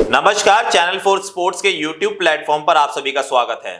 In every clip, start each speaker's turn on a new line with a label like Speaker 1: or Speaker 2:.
Speaker 1: नमस्कार, channel 4 sports के YouTube platform पर आप सभी का स्वागत है।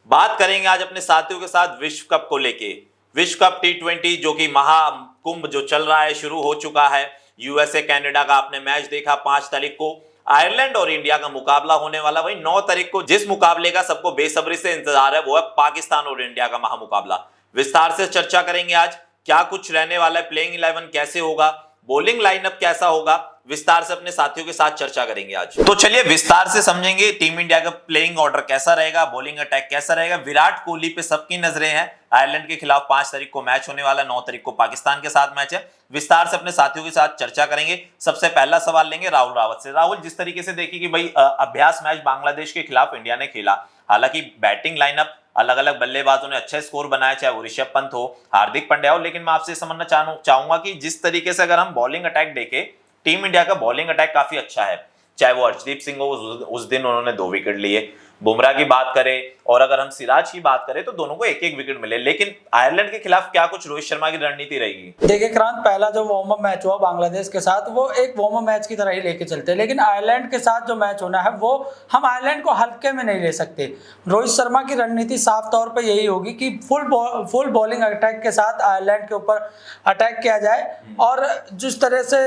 Speaker 1: बात करेंगे आज अपने साथियों के साथ विश्व कप को लेके। विश्व कप T20 जो कि महाकुंभ जो चल रहा है शुरू हो चुका है। यूएसए कनाडा का आपने मैच देखा 5 तारीख को। आयरलैंड और इंडिया का मुकाबला होने वाला वही 9 तारीख को। जिस मुकाबले का सबको बेसब्री से इंतजार है वो है पाकिस्तान और इंडिया का महामुकाबला। विस्तार से चर्चा करेंगे आज, क्या कुछ रहने वाला है, प्लेइंग 11 कैसे होगा, बॉलिंग लाइनअप कैसा होगा, विस्तार से अपने साथियों के साथ चर्चा करेंगे आज। तो चलिए विस्तार से समझेंगे टीम इंडिया का प्लेइंग ऑर्डर कैसा रहेगा, बॉलिंग अटैक कैसा रहेगा। विराट कोहली पे सबकी नजरें हैं। आयरलैंड के खिलाफ 5 तारीख को मैच होने वाला है, 9 तारीख को पाकिस्तान के साथ मैच है। विस्तार से अपने साथियों के साथ चर्चा करेंगे। सबसे पहला सवाल लेंगे राहुल रावत से। राहुल, जिस तरीके से देखिए कि भाई अभ्यास मैच बांग्लादेश के खिलाफ इंडिया ने खेला, हालांकि बैटिंग लाइनअप अलग अलग बल्लेबाजों ने अच्छे स्कोर बनाए, चाहे वो ऋषभ पंत हो, हार्दिक पांड्या हो, लेकिन मैं आपसे समझना चाहूंगा कि जिस तरीके से अगर हम बॉलिंग अटैक देखें, टीम इंडिया का बॉलिंग अटैक काफी अच्छा है। चाहे वो अर्शदीप सिंह हो, उस दिन उन्होंने 2 विकेट लिए। बुमराह की बात करें और अगर हम सिराज की बात करें तो दोनों को एक एक विकेट मिले। लेकिन आयरलैंड के खिलाफ क्या कुछ रोहित शर्मा की रणनीति रहेगी?
Speaker 2: देखिए क्रांत, पहला जो वार्म अप मैच हुआ बांग्लादेश के साथ वो एक वार्म अप मैच की तरह ही लेके चलते हैं, लेकिन आयरलैंड के साथ जो मैच होना है वो हम आयरलैंड को हल्के में नहीं ले सकते। रोहित शर्मा की रणनीति साफ तौर पर यही होगी कि फुल बॉलिंग अटैक के साथ आयरलैंड के ऊपर अटैक किया जाए और जिस तरह से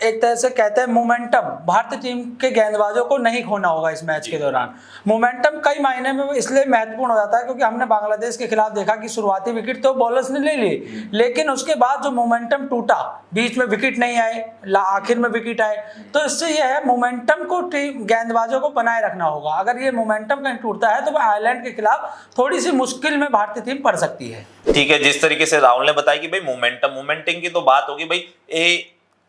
Speaker 2: एक तरह से कहते हैं मोमेंटम भारतीय टीम के गेंदबाजों को नहीं खोना होगा इस मैच के दौरान। मोमेंटम कई मायने में इसलिए महत्वपूर्ण हो जाता है क्योंकि हमने बांग्लादेश के खिलाफ देखा कि शुरुआती विकेट तो बॉलर्स ने ले ली, लेकिन उसके बाद जो मोमेंटम टूटा, बीच में विकेट नहीं आए, आखिर में विकेट आए, तो इससे यह है मोमेंटम को टीम गेंदबाजों को बनाए रखना होगा। अगर ये मोमेंटम कहीं टूटता है तो आयरलैंड के खिलाफ थोड़ी सी मुश्किल में भारतीय टीम पड़ सकती है।
Speaker 1: ठीक है, जिस तरीके से राहुल ने बताया कि भाई मोमेंटम की तो बात होगी भाई,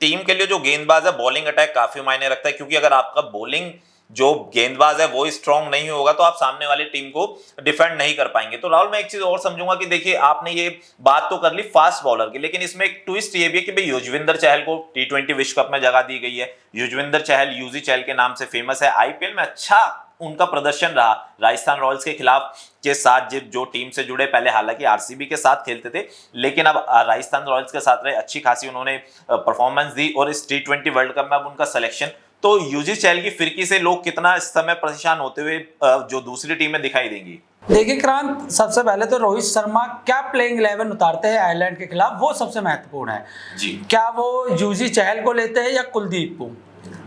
Speaker 1: टीम के लिए जो गेंदबाज है बॉलिंग अटैक काफी मायने रखता है, क्योंकि अगर आपका बॉलिंग जो गेंदबाज है वो स्ट्रांग नहीं होगा तो आप सामने वाली टीम को डिफेंड नहीं कर पाएंगे। तो राहुल, मैं एक चीज और समझूंगा कि देखिए आपने ये बात तो कर ली फास्ट बॉलर की, लेकिन इसमें एक ट्विस्ट ये भी है कि भाई युजवेंद्र चहल को T20 विश्व कप में जगह दी गई है। युजवेंद्र चहल यूजी चहल के नाम से फेमस है। आईपीएल में अच्छा उनका प्रदर्शन रहा राजस्थान रॉयल्स के खिलाफ के साथ, जो टीम से जुड़े, पहले हालांकि आरसीबी के साथ खेलते थे लेकिन अब राजस्थान रॉयल्स के साथ रहे, अच्छी खासी उन्होंने परफॉर्मेंस दी और इस T20 वर्ल्ड कप में अब उनका सिलेक्शन। तो यूजी चहल की फिरकी से लोग कितना इस समय परेशान होते हुए जो दूसरी टीमें दिखाई देंगी?
Speaker 2: देखिए क्रांत, सबसे पहले तो रोहित शर्मा क्या प्लेइंग 11 उतारते हैं आयरलैंड के खिलाफ वो सबसे महत्वपूर्ण है
Speaker 1: जी।
Speaker 2: क्या वो यूजी चहल को लेते हैं या कुलदीप को?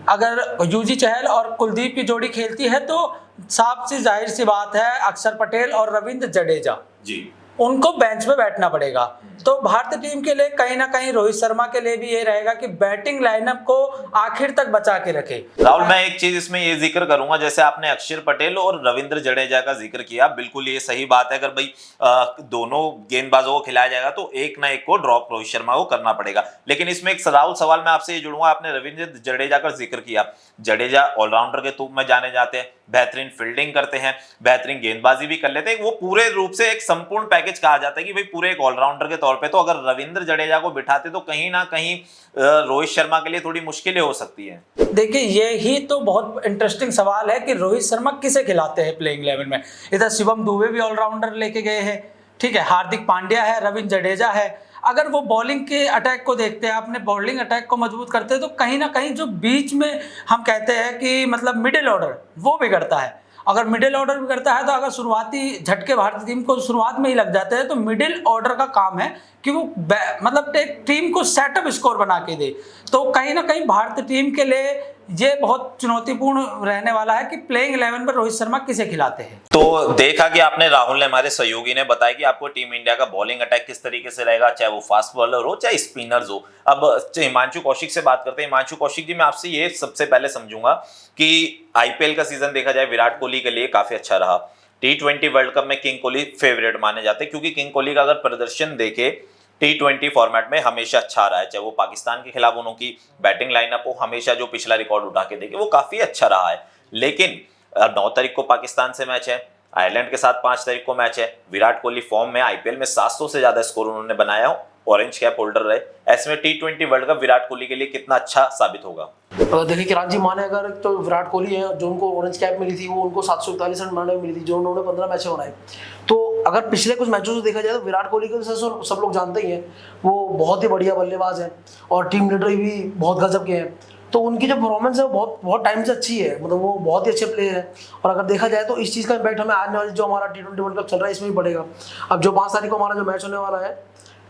Speaker 2: अगर यूजी चहल और कुलदीप की जोड़ी खेलती है तो साफ सी जाहिर सी बात है अक्षर पटेल और रविंद्र जडेजा
Speaker 1: जी
Speaker 2: उनको बेंच पे बैठना पड़ेगा। तो भारतीय टीम के लिए कहीं ना कहीं रोहित शर्मा के लिए भी ये रहेगा कि बैटिंग लाइनअप को आखिर तक बचा के रखे।
Speaker 1: राहुल, मैं एक चीज इसमें ये जिक्र करूंगा, जैसे आपने अक्षर पटेल और रविंद्र जडेजा का जिक्र किया, बिल्कुल ये सही बात है। अगर भाई दोनों गेंदबाजों को खिलाया जाएगा तो एक ना एक को ड्रॉप रोहित शर्मा को करना पड़ेगा। लेकिन इसमें एक राहुल सवाल मैं आपसे ये जुड़ूंगा, आपने रविंद्र जडेजा का जिक्र किया। जडेजा ऑलराउंडर के रूप में जाने जाते हैं, बेहतरीन फील्डिंग करते हैं, बेहतरीन गेंदबाजी भी कर लेते हैं। वो पूरे रूप से एक संपूर्ण पैकेज कहा जाता है कि भाई पूरे एक ऑलराउंडर के तौर पे। तो अगर रविंद्र जडेजा को बिठाते तो कहीं ना कहीं रोहित शर्मा के लिए थोड़ी मुश्किलें हो सकती है।
Speaker 2: देखिए ये ही तो बहुत इंटरेस्टिंग सवाल है कि रोहित शर्मा किसे खिलाते हैं प्लेइंग 11 में। इधर शिवम दुबे भी ऑलराउंडर लेके गए हैं, ठीक है, हार्दिक पांड्या है, रविंद्र जडेजा है। अगर वो बॉलिंग के अटैक को देखते हैं, अपने बॉलिंग अटैक को मजबूत करते हैं तो कहीं ना कहीं जो बीच में हम कहते हैं कि मतलब मिडिल ऑर्डर वो बिगड़ता है। अगर मिडिल ऑर्डर बिगड़ता है तो अगर शुरुआती झटके भारतीय टीम को शुरुआत में ही लग जाते हैं तो मिडिल ऑर्डर का काम है कि वो मतलब एक टीम को सेटअप स्कोर बना के दे। तो कहीं ना कहीं भारतीय टीम के लिए ये बहुत चुनौतीपूर्ण रहने वाला है कि प्लेइंग 11 पर रोहित शर्मा किसे खिलाते हैं।
Speaker 1: तो देखा कि आपने, राहुल ने, हमारे सहयोगी ने बताया कि आपको टीम इंडिया का बॉलिंग अटैक किस तरीके से रहेगा, चाहे वो फास्ट बॉलर हो चाहे स्पिनर्स हो। अब हिमांशु कौशिक से बात करते हैं। हिमांशु कौशिक जी, मैं आपसे ये सबसे पहले समझूंगा कि आईपीएल का सीजन देखा जाए विराट कोहली के लिए काफी अच्छा रहा। T20 वर्ल्ड कप में किंग कोहली फेवरेट माने जाते हैं, क्योंकि किंग कोहली का अगर प्रदर्शन देखे T20 फॉर्मेट में हमेशा अच्छा रहा है। चाहे वो पाकिस्तान के खिलाफ उनकी बैटिंग लाइनअप हो, हमेशा जो पिछला रिकॉर्ड उठा के देखे वो काफी अच्छा रहा है। लेकिन 9 तारीख को पाकिस्तान से मैच है, आयरलैंड के साथ 5 तारीख को मैच है। विराट कोहली फॉर्म में, आईपीएल में 700 से ज्यादा स्कोर उन्होंने बनाया हो, ऑरेंज कैप होल्डर रहे। ऐसे में T20 world cup Virat Kohli के लिए कितना अच्छा साबित होगा?
Speaker 3: देखिए किरान जी, माने अगर तो विराट कोहली है जो उनको ऑरेंज कैप मिली थी, वो उनको 741 रन बनाने में मिली थी जो उन्होंने 15 मैचें बनाए। तो अगर पिछले कुछ मैचों से देखा जाए तो विराट कोहली को सब लोग जानते ही हैं, वो बहुत ही बढ़िया बल्लेबाज हैं और टीम लीडर भी बहुत गजब के हैं। तो उनकी जो परफॉर्मेंस है वो बहुत बहुत टाइम से अच्छी है, मतलब वो बहुत ही अच्छे प्लेयर है। और अगर देखा जाए तो इस चीज़ का इम्पैक्ट हमें आने वाले जो हमारा T20 वर्ल्ड कप चल रहा है इसमें भी पड़ेगा। अब जो 5 तारीख को हमारा जो मैच होने वाला है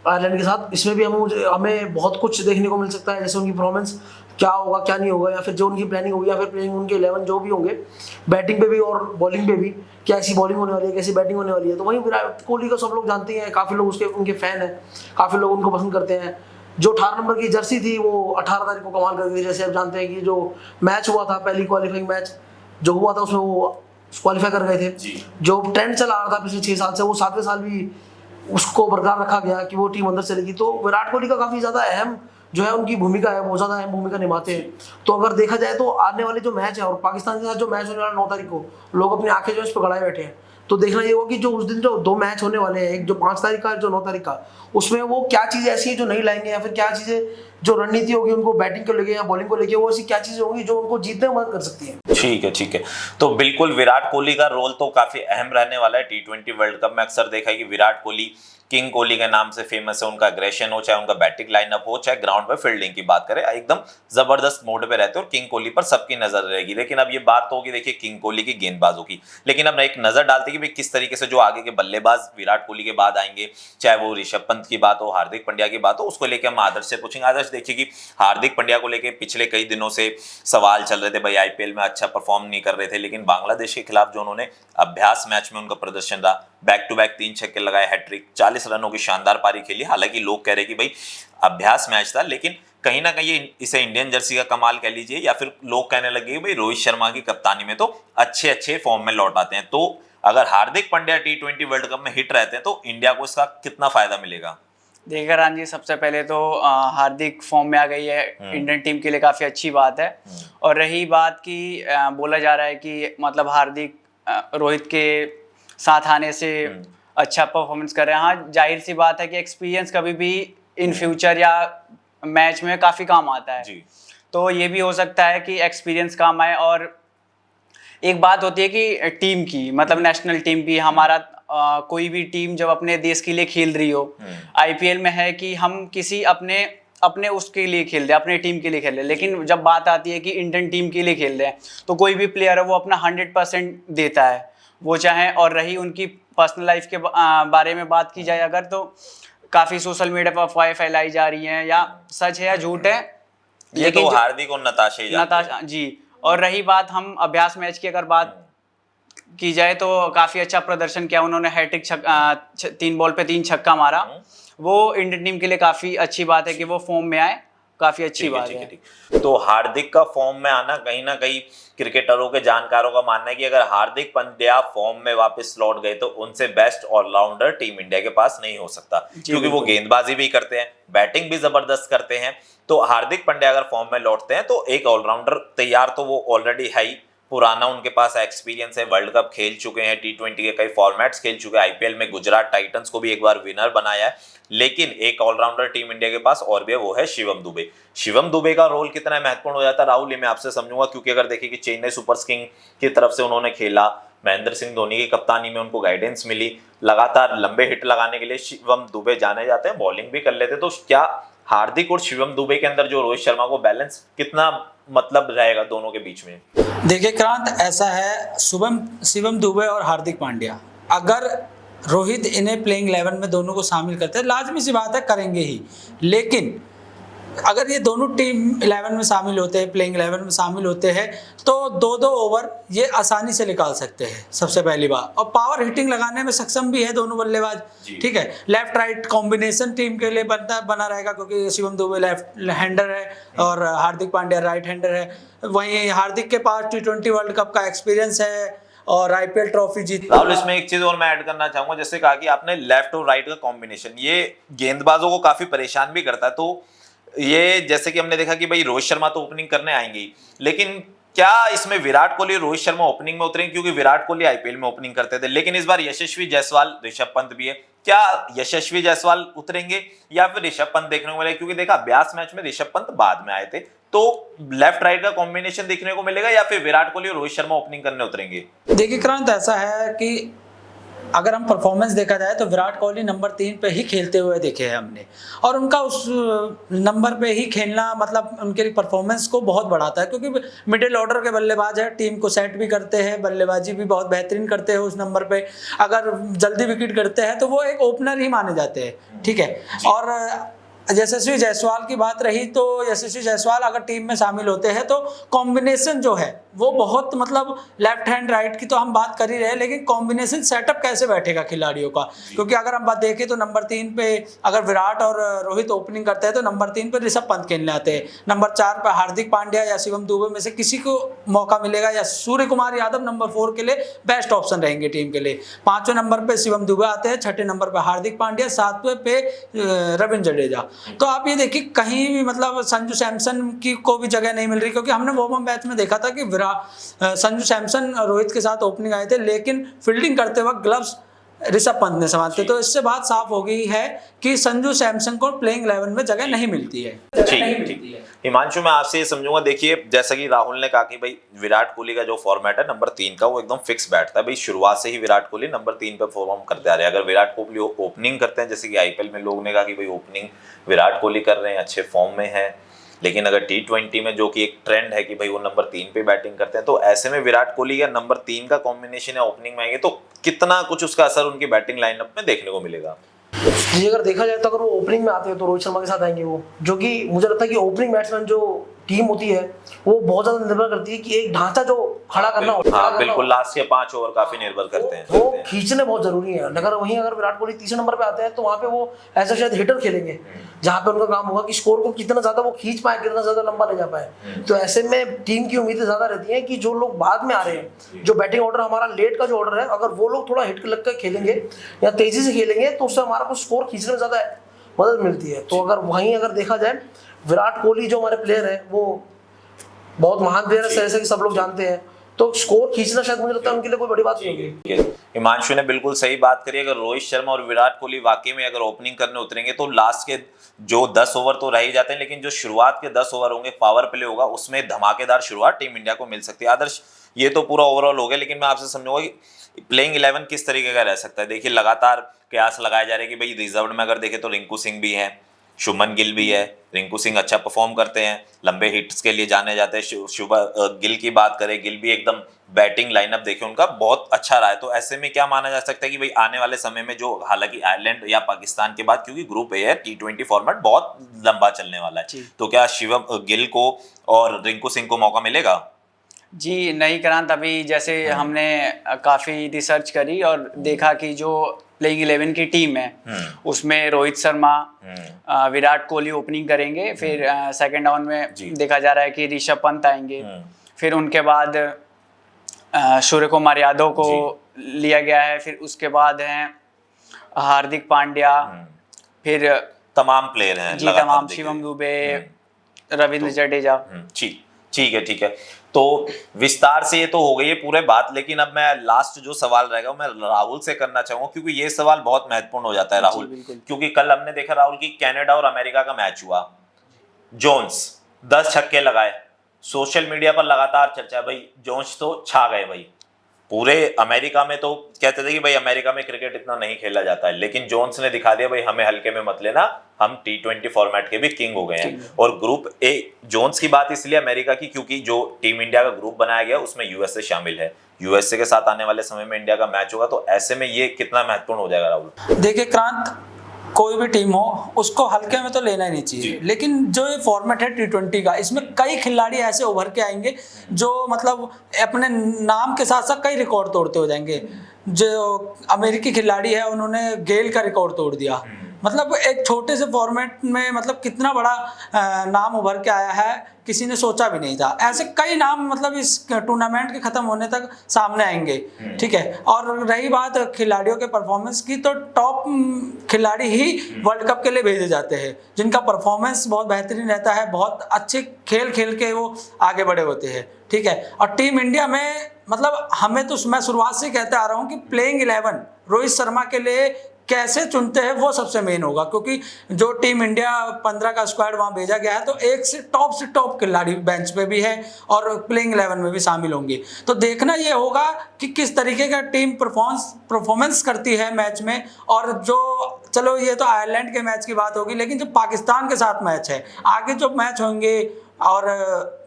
Speaker 3: आयरलैंड के साथ, इसमें भी हमें बहुत कुछ देखने को मिल सकता है, जैसे उनकी परफॉर्मेंस क्या होगा क्या नहीं होगा, या फिर जो उनकी प्लानिंग होगी, या फिर प्लेइंग उनके 11 जो भी होंगे, बैटिंग पे भी और बॉलिंग पे भी, क्या ऐसी बॉलिंग होने वाली है, कैसी बैटिंग होने वाली है। तो वहीं विराट कोहली का सब लोग जानते हैं, काफ़ी लोग उसके उनके फ़ैन हैं, काफ़ी लोग उनको पसंद करते हैं। जो 18 नंबर की जर्सी थी वो 18 तारीख को कमाल कर गई। जैसे आप जानते हैं कि जो मैच हुआ था, पहली क्वालिफाइंग मैच जो हुआ था उसमें वो क्वालिफाई कर गए थे। जो ट्रेंड चला आ रहा था पिछले 6 साल से, वो 7वें साल भी उसको बरकरार रखा गया कि वो टीम अंदर चलेगी। तो विराट कोहली का काफ़ी ज़्यादा अहम जो है उनकी भूमिका है, बहुत ज़्यादा अहम भूमिका निभाते हैं। तो अगर देखा जाए तो आने वाले जो मैच है और पाकिस्तान के साथ जो मैच होने वाला 9 तारीख को, लोग अपनी आंखें जो है इस पर गड़ाए बैठे हैं। तो देखना ये होगा कि जो उस दिन जो 2 मैच होने वाले हैं, एक जो 5 तारीख का, जो 9 तारीख का, उसमें वो क्या चीज़ें ऐसी हैं जो नहीं लाएंगे, या फिर क्या चीज़ें जो रणनीति होगी उनको बैटिंग को लेके या बॉलिंग को लेके, वो ऐसी क्या चीज़ें होंगी जो उनको जीतने में मदद कर सकती है।
Speaker 1: ठीक है, ठीक है। तो बिल्कुल विराट कोहली का रोल तो काफी अहम रहने वाला है T20 वर्ल्ड कप में। अक्सर देखा है कि विराट कोहली किंग कोहली के नाम से फेमस है। उनका एग्रेशन हो, चाहे उनका बैटिंग लाइनअप हो, चाहे ग्राउंड पे फील्डिंग की बात करें, एकदम जबरदस्त मोड पे रहते हैं और किंग कोहली पर सबकी नजर रहेगी। लेकिन अब ये बात तो होगी देखिए किंग कोहली की गेंदबाजों की, लेकिन अब एक नजर डालते कि भाई किस तरीके से जो आगे के बल्लेबाज विराट कोहली के बाद आएंगे, चाहे वो ऋषभ पंत की बात हो, हार्दिक पांड्या की बात हो, उसको लेकर हम आदर्श से पूछेंगे। आदर्श, देखिए कि हार्दिक पांड्या को लेकर पिछले कई दिनों से सवाल चल रहे थे, भाई आईपीएल में अच्छा परफॉर्म नहीं कर रहे थे, लेकिन बांग्लादेश के खिलाफ जो उन्होंने अभ्यास मैच में उनका प्रदर्शन रहा, बैक टू बैक 3 छक्के लगाए, हैट्रिक, 40 रनों की शानदार पारी खेली। हालांकि लोग कह रहे कि भाई अभ्यास मैच था, लेकिन कहीं ना कहीं इसे इंडियन जर्सी का कमाल कह लीजिए, या फिर लोग कहने लगे कि भाई रोहित शर्मा की कप्तानी में तो अच्छे अच्छे फॉर्म में लौट आते हैं। तो अगर Hardik Pandya T20 world cup में हिट रहते हैं तो इंडिया को इसका कितना फायदा मिलेगा?
Speaker 4: देखिए रान जी, सबसे पहले तो हार्दिक फॉर्म में आ गई है, इंडियन टीम के लिए काफ़ी अच्छी बात है। और रही बात की बोला जा रहा है कि मतलब हार्दिक रोहित के साथ आने से अच्छा परफॉर्मेंस कर रहे हैं। हाँ, जाहिर सी बात है कि एक्सपीरियंस कभी भी इन फ्यूचर या मैच में काफ़ी काम आता है
Speaker 1: जी।
Speaker 4: तो ये भी हो सकता है कि एक्सपीरियंस काम आए। और एक बात होती है कि टीम की, मतलब नेशनल टीम की, हमारा कोई भी टीम जब अपने देश के लिए खेल रही हो, आईपीएल में है कि हम किसी अपने उसके लिए खेल रहे हैं, अपने टीम के लिए खेल रहे हैं, लेकिन जब बात आती है कि इंडियन टीम के लिए खेल रहे हैं तो कोई भी प्लेयर है वो अपना 100% देता है, वो चाहे। और रही उनकी पर्सनल लाइफ के बारे में बात की जाए अगर, तो काफ़ी सोशल मीडिया पर अफवाहें फैलाई जा रही हैं, या सच है या झूठ है,
Speaker 1: ये तो हार्दिक और नताशा
Speaker 4: जी। और रही बात हम अभ्यास मैच की अगर बात की जाए तो काफ़ी अच्छा प्रदर्शन किया उन्होंने, हैट्रिक 3 बॉल पे 3 छक्का मारा। वो इंडियन टीम के लिए काफ़ी अच्छी बात है कि वो फॉर्म में आए, काफ़ी अच्छी बात है।
Speaker 1: तो हार्दिक का फॉर्म में आना, कहीं ना कहीं क्रिकेटरों के जानकारों का मानना है कि अगर हार्दिक पांड्या फॉर्म में वापस लौट गए तो उनसे बेस्ट ऑलराउंडर टीम इंडिया के पास नहीं हो सकता, क्योंकि वो गेंदबाजी भी करते हैं, बैटिंग भी जबरदस्त करते हैं। तो हार्दिक पांड्या अगर फॉर्म में लौटते हैं तो एक ऑलराउंडर तैयार तो वो ऑलरेडी है ही, पुराना उनके पास एक्सपीरियंस है, वर्ल्ड कप खेल चुके हैं, T20 के कई फॉर्मेट्स खेल चुके हैं, आईपीएल में गुजरात टाइटंस को भी एक बार विनर बनाया है। लेकिन एक ऑलराउंडर टीम इंडिया के पास और भी है, वो है शिवम दुबे। शिवम दुबे का रोल कितना महत्वपूर्ण हो जाता है राहुल, ये मैं आपसे समझूंगा, क्योंकि अगर देखिए कि चेन्नई सुपर किंग की तरफ से उन्होंने खेला, महेंद्र सिंह धोनी की कप्तानी में उनको गाइडेंस मिली, लगातार लंबे हिट लगाने के लिए शिवम दुबे जाने जाते हैं, बॉलिंग भी कर लेते। तो क्या हार्दिक और शिवम दुबे के अंदर जो रोहित शर्मा को बैलेंस कितना मतलब रहेगा दोनों के बीच में?
Speaker 2: देखिए क्रांत, ऐसा है, शिवम दुबे और हार्दिक पांड्या, अगर रोहित इन्हें प्लेइंग 11 में दोनों को शामिल करते हैं, लाजमी सी बात है करेंगे ही, लेकिन अगर ये दोनों टीम 11 में शामिल होते हैं, प्लेइंग 11 में शामिल होते हैं, तो 2-2 ओवर ये आसानी से निकाल सकते हैं, सबसे पहली बात। और पावर हिटिंग लगाने में सक्षम भी है दोनों बल्लेबाज, ठीक है। लेफ्ट राइट कॉम्बिनेशन टीम के लिए बना रहेगा, क्योंकि शिवम दुबे लेफ्ट हैंडर है और हार्दिक पांड्या राइट हैंडर है। वहीं हार्दिक के पास T20 वर्ल्ड कप का एक्सपीरियंस है और आईपीएल ट्रॉफी जीती।
Speaker 1: राहुल, इसमें एक चीज और मैं ऐड करना चाहूंगा, जैसे कहा कि आपने लेफ्ट और राइट का कॉम्बिनेशन, ये गेंदबाजों को काफी परेशान भी करता है। तो ये जैसे कि हमने देखा कि भाई रोहित शर्मा तो ओपनिंग करने आएंगे ही, लेकिन क्या इसमें विराट कोहली और रोहित शर्मा ओपनिंग में उतरेंगे? क्योंकि विराट कोहली आईपीएल में ओपनिंग करते थे, लेकिन इस बार यशस्वी जायसवाल, ऋषभ पंत भी है, क्या यशस्वी जायसवाल उतरेंगे या फिर ऋषभ पंत देखने को मिलेगा? क्योंकि देखा अभ्यास मैच में ऋषभ पंत बाद में आए थे, तो लेफ्ट राइट का कॉम्बिनेशन देखने को मिलेगा या फिर विराट कोहली और रोहित शर्मा ओपनिंग करने उतरेंगे?
Speaker 2: देखिए क्रांत, ऐसा है कि अगर हम परफॉर्मेंस देखा जाए तो विराट कोहली नंबर 3 पे ही खेलते हुए देखे हैं हमने, और उनका उस नंबर पे ही खेलना मतलब उनके परफॉर्मेंस को बहुत बढ़ाता है, क्योंकि मिडिल ऑर्डर के बल्लेबाज है, टीम को सेट भी करते हैं, बल्लेबाजी भी बहुत बेहतरीन करते हैं उस नंबर पे। अगर जल्दी विकेट गिरते हैं तो वो एक ओपनर ही माने जाते हैं, ठीक है। और यशस्वी जायसवाल की बात रही तो यशस्वी जायसवाल अगर टीम में शामिल होते हैं तो कॉम्बिनेशन जो है वो बहुत मतलब लेफ्ट हैंड राइट की तो हम बात कर ही रहे हैं, लेकिन कॉम्बिनेशन सेटअप कैसे बैठेगा खिलाड़ियों का, क्योंकि अगर हम बात देखें तो नंबर 3 पे अगर विराट और रोहित ओपनिंग करते हैं तो नंबर 3 पे ऋषभ पंत खेलने आते हैं, नंबर 4 पे हार्दिक पांड्या या शिवम दुबे में से किसी को मौका मिलेगा, या सूर्य कुमार यादव नंबर 4 के लिए बेस्ट ऑप्शन रहेंगे टीम के लिए। 5वें नंबर पे शिवम दुबे आते हैं, 6ठे नंबर पे हार्दिक पांड्या, 7वें पे रविंद्र जडेजा। तो आप ये देखिए कहीं भी मतलब संजू सैमसन की को भी जगह नहीं मिल रही, क्योंकि हमने वार्म अप मैच में देखा था कि संजू सैमसन रोहित के साथ ओपनिंग आए थे, लेकिन फील्डिंग करते वक्त ग्लव्स ऋषभ पंत ने संभालते। तो इससे बात साफ हो गई है कि संजू सैमसन को प्लेइंग 11 में जगह नहीं मिलती है।
Speaker 1: ठीक, हिमांशु मैं आपसे ये समझूंगा, देखिए जैसा कि राहुल ने कहा कि भाई विराट कोहली का जो फॉर्मेट है नंबर 3 का वो एकदम फिक्स बैठता है। भाई शुरुआत से ही विराट कोहली नंबर 3 पे परफॉर्म करते आ रहे हैं। अगर विराट कोहली ओपनिंग करते हैं, जैसे कि आईपीएल में लोग ने कहा कि भाई ओपनिंग विराट कोहली कर रहे हैं, अच्छे फॉर्म में है, लेकिन अगर T20 में जो कि एक ट्रेंड है कि भाई वो नंबर 3 पे बैटिंग करते हैं, तो ऐसे में विराट कोहली या नंबर 3 का कॉम्बिनेशन या ओपनिंग में आएंगे तो कितना कुछ उसका असर उनकी बैटिंग लाइनअप में देखने को मिलेगा?
Speaker 3: जी अगर देखा जाए तो अगर वो ओपनिंग में आते हैं तो रोहित शर्मा के साथ आएंगे वो, जो कि मुझे लगता है कि ओपनिंग बैट्समैन जो टीम होती है वो बहुत ज्यादा निर्भर करती है कि एक ढांचा जो खड़ा करना होता है,
Speaker 1: बिल्कुल लास्ट के 5 ओवर काफी निर्भर करते हैं,
Speaker 3: वो खींचने बहुत जरूरी है। अगर विराट कोहली 3 नंबर पे आते हैं तो वहाँ पे वो ऐसा शायद हिटर खेलेंगे, जहाँ पे उनका काम होगा कि स्कोर को कितना ज्यादा वो खींच पाए, कितना ज्यादा लंबा ले जा पाए। तो ऐसे में टीम की उम्मीदें ज्यादा रहती है कि जो लोग बाद में आ रहे हैं, जो बैटिंग ऑर्डर हमारा लेट का जो ऑर्डर है, अगर वो लोग थोड़ा हिट लग कर खेलेंगे या तेजी से खेलेंगे तो उससे हमारा को स्कोर खींचने में ज्यादा मदद मिलती है। तो अगर देखा जाए विराट कोहली जो हमारे प्लेयर है वो बहुत महान प्लेयर है, जैसे कि सब लोग जानते हैं, तो स्कोर खींचना शायद मुझे लगता है उनके लिए कोई बड़ी बात नहीं होगी।
Speaker 1: हिमांशु ने बिल्कुल सही बात करी। अगर रोहित शर्मा और विराट कोहली वाकई में अगर ओपनिंग करने उतरेंगे तो लास्ट के जो 10 ओवर तो रह ही जाते हैं, लेकिन जो शुरुआत के 10 ओवर होंगे, पावर प्ले होगा, उसमें धमाकेदार शुरुआत टीम इंडिया को मिल सकती है। आदर्श ये तो पूरा ओवरऑल हो गया, लेकिन मैं आपसे समझूंगा कि प्लेइंग 11 किस तरीके का रह सकता है। देखिए लगातार कयास लगाए जा रहे हैं कि भाई रिजर्व में अगर देखें तो रिंकू सिंह भी है, शुभमन गिल भी है। रिंकू सिंह अच्छा परफॉर्म करते हैं, लंबे हिट्स के लिए जाने जाते हैं। गिल की बात करें, गिल भी एकदम बैटिंग लाइनअप देखे उनका बहुत अच्छा रहा है। तो ऐसे में क्या माना जा सकता है कि भाई आने वाले समय में जो, हालांकि आयरलैंड या पाकिस्तान के बाद, क्योंकि ग्रुप ए है, T20 फॉर्मेट बहुत लंबा चलने वाला है, तो क्या शिवम गिल को और रिंकू सिंह को मौका मिलेगा?
Speaker 4: जी नहीं करांत, अभी जैसे हमने काफ़ी रिसर्च करी और देखा कि जो प्लेइंग 11 की टीम है उसमें रोहित शर्मा, विराट कोहली ओपनिंग करेंगे, फिर सेकंड डाउन में देखा जा रहा है कि ऋषभ पंत आएंगे, फिर उनके बाद सूर्य कुमार यादव को लिया गया है, फिर उसके बाद हैं हार्दिक पांड्या, फिर
Speaker 1: तमाम प्लेयर हैं
Speaker 4: जी, तमाम शिवम दुबे, रविंद्र जडेजा।
Speaker 1: ठीक है। तो विस्तार से ये तो हो गई है पूरे बात, लेकिन अब मैं लास्ट जो सवाल रहेगा मैं राहुल से करना चाहूंगा, क्योंकि ये सवाल बहुत महत्वपूर्ण हो जाता है राहुल, क्योंकि कल हमने देखा राहुल की कनाडा और अमेरिका का मैच हुआ, जोन्स 10 छक्के लगाए, सोशल मीडिया पर लगातार चर्चा है, भाई जोन्स तो छा गए भाई। पूरे अमेरिका में तो कहते थे कि भाई अमेरिका में क्रिकेट इतना नहीं खेला जाता है, लेकिन जोन्स ने दिखा दिया भाई हमें हल्के में मत लेना, हम T20 फॉर्मेट के भी किंग हो गए हैं। और ग्रुप ए, जोन्स की बात इसलिए अमेरिका की क्योंकि जो टीम इंडिया का ग्रुप बनाया गया उसमें यूएसए शामिल है, यूएसए के साथ आने वाले समय में इंडिया का मैच होगा, तो ऐसे में ये कितना महत्वपूर्ण हो जाएगा राहुल?
Speaker 2: देखिए क्रांत, कोई भी टीम हो उसको हल्के में तो लेना ही नहीं चाहिए, लेकिन जो ये फॉर्मेट है T20 का, इसमें कई खिलाड़ी ऐसे उभर के आएंगे जो मतलब अपने नाम के साथ साथ कई रिकॉर्ड तोड़ते हो जाएंगे। जो अमेरिकी खिलाड़ी है उन्होंने गेल का रिकॉर्ड तोड़ दिया, मतलब एक छोटे से फॉर्मेट में मतलब कितना बड़ा नाम उभर के आया है, किसी ने सोचा भी नहीं था। ऐसे कई नाम मतलब इस टूर्नामेंट के खत्म होने तक सामने आएंगे, ठीक है। और रही बात खिलाड़ियों के परफॉर्मेंस की, तो टॉप खिलाड़ी ही वर्ल्ड कप के लिए भेजे जाते हैं जिनका परफॉर्मेंस बहुत बेहतरीन रहता है, बहुत अच्छे खेल के वो आगे बड़े होते हैं, ठीक है। और टीम इंडिया में मतलब हमें तो, मैं शुरुआत से कहते आ रहा हूँ कि प्लेइंग 11 रोहित शर्मा के लिए कैसे चुनते हैं वो सबसे मेन होगा, क्योंकि जो टीम इंडिया 15 का स्क्वाड वहां भेजा गया है तो एक से टॉप खिलाड़ी बेंच पे भी है और प्लेइंग 11 में भी शामिल होंगे। तो देखना ये होगा कि किस तरीके का टीम परफॉर्मेंस करती है मैच में। और जो चलो ये तो आयरलैंड के मैच की बात होगी, लेकिन जो पाकिस्तान के साथ मैच है, आगे जो मैच होंगे और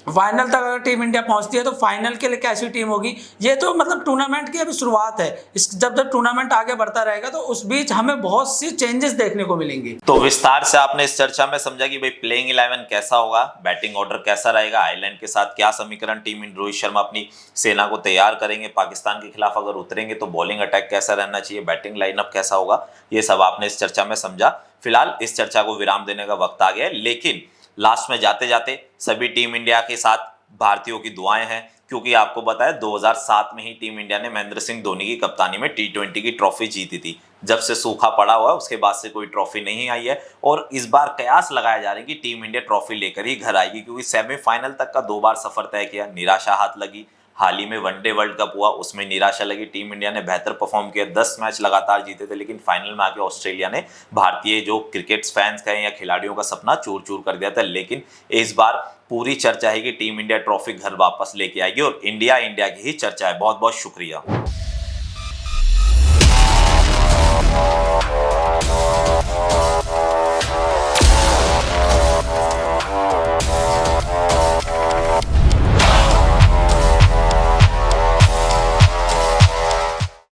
Speaker 2: फाइनल तक अगर टीम इंडिया पहुंचती है तो फाइनल के लिए कैसी टीम होगी, ये तो मतलब टूर्नामेंट की अभी शुरुआत है। इस जब टूर्नामेंट आगे बढ़ता रहेगा तो उस बीच हमें बहुत सी चेंजेस देखने को मिलेंगी।
Speaker 1: तो विस्तार से आपने इस चर्चा में समझा कि भाई प्लेइंग 11 कैसा होगा, बैटिंग ऑर्डर कैसा रहेगा, आयरलैंड के साथ क्या समीकरण टीम रोहित शर्मा अपनी सेना को तैयार करेंगे, पाकिस्तान के खिलाफ अगर उतरेंगे तो बॉलिंग अटैक कैसा रहना चाहिए, बैटिंग लाइनअप कैसा होगा, ये सब आपने इस चर्चा में समझा। फिलहाल इस चर्चा को विराम देने का वक्त आ गया है, लेकिन लास्ट में जाते जाते सभी टीम इंडिया के साथ भारतीयों की दुआएं हैं, क्योंकि आपको बताया 2007 में ही टीम इंडिया ने महेंद्र सिंह धोनी की कप्तानी में T20 की ट्रॉफी जीती थी। जब से सूखा पड़ा हुआ है उसके बाद से कोई ट्रॉफी नहीं आई है और इस बार कयास लगाया जा रहा है कि टीम इंडिया ट्रॉफी लेकर ही घर आएगी, क्योंकि सेमीफाइनल तक का 2 बार सफर तय किया, निराशा हाथ लगी। हाल ही में वनडे वर्ल्ड कप हुआ, उसमें निराशा लगी। टीम इंडिया ने बेहतर परफॉर्म किया, 10 मैच लगातार जीते थे, लेकिन फाइनल में आके ऑस्ट्रेलिया ने भारतीय जो क्रिकेट फैंस कहें या खिलाड़ियों का सपना चूर चूर कर दिया था। लेकिन इस बार पूरी चर्चा है कि टीम इंडिया ट्रॉफी घर वापस लेके आएगी और इंडिया की ही चर्चा है। बहुत बहुत शुक्रिया।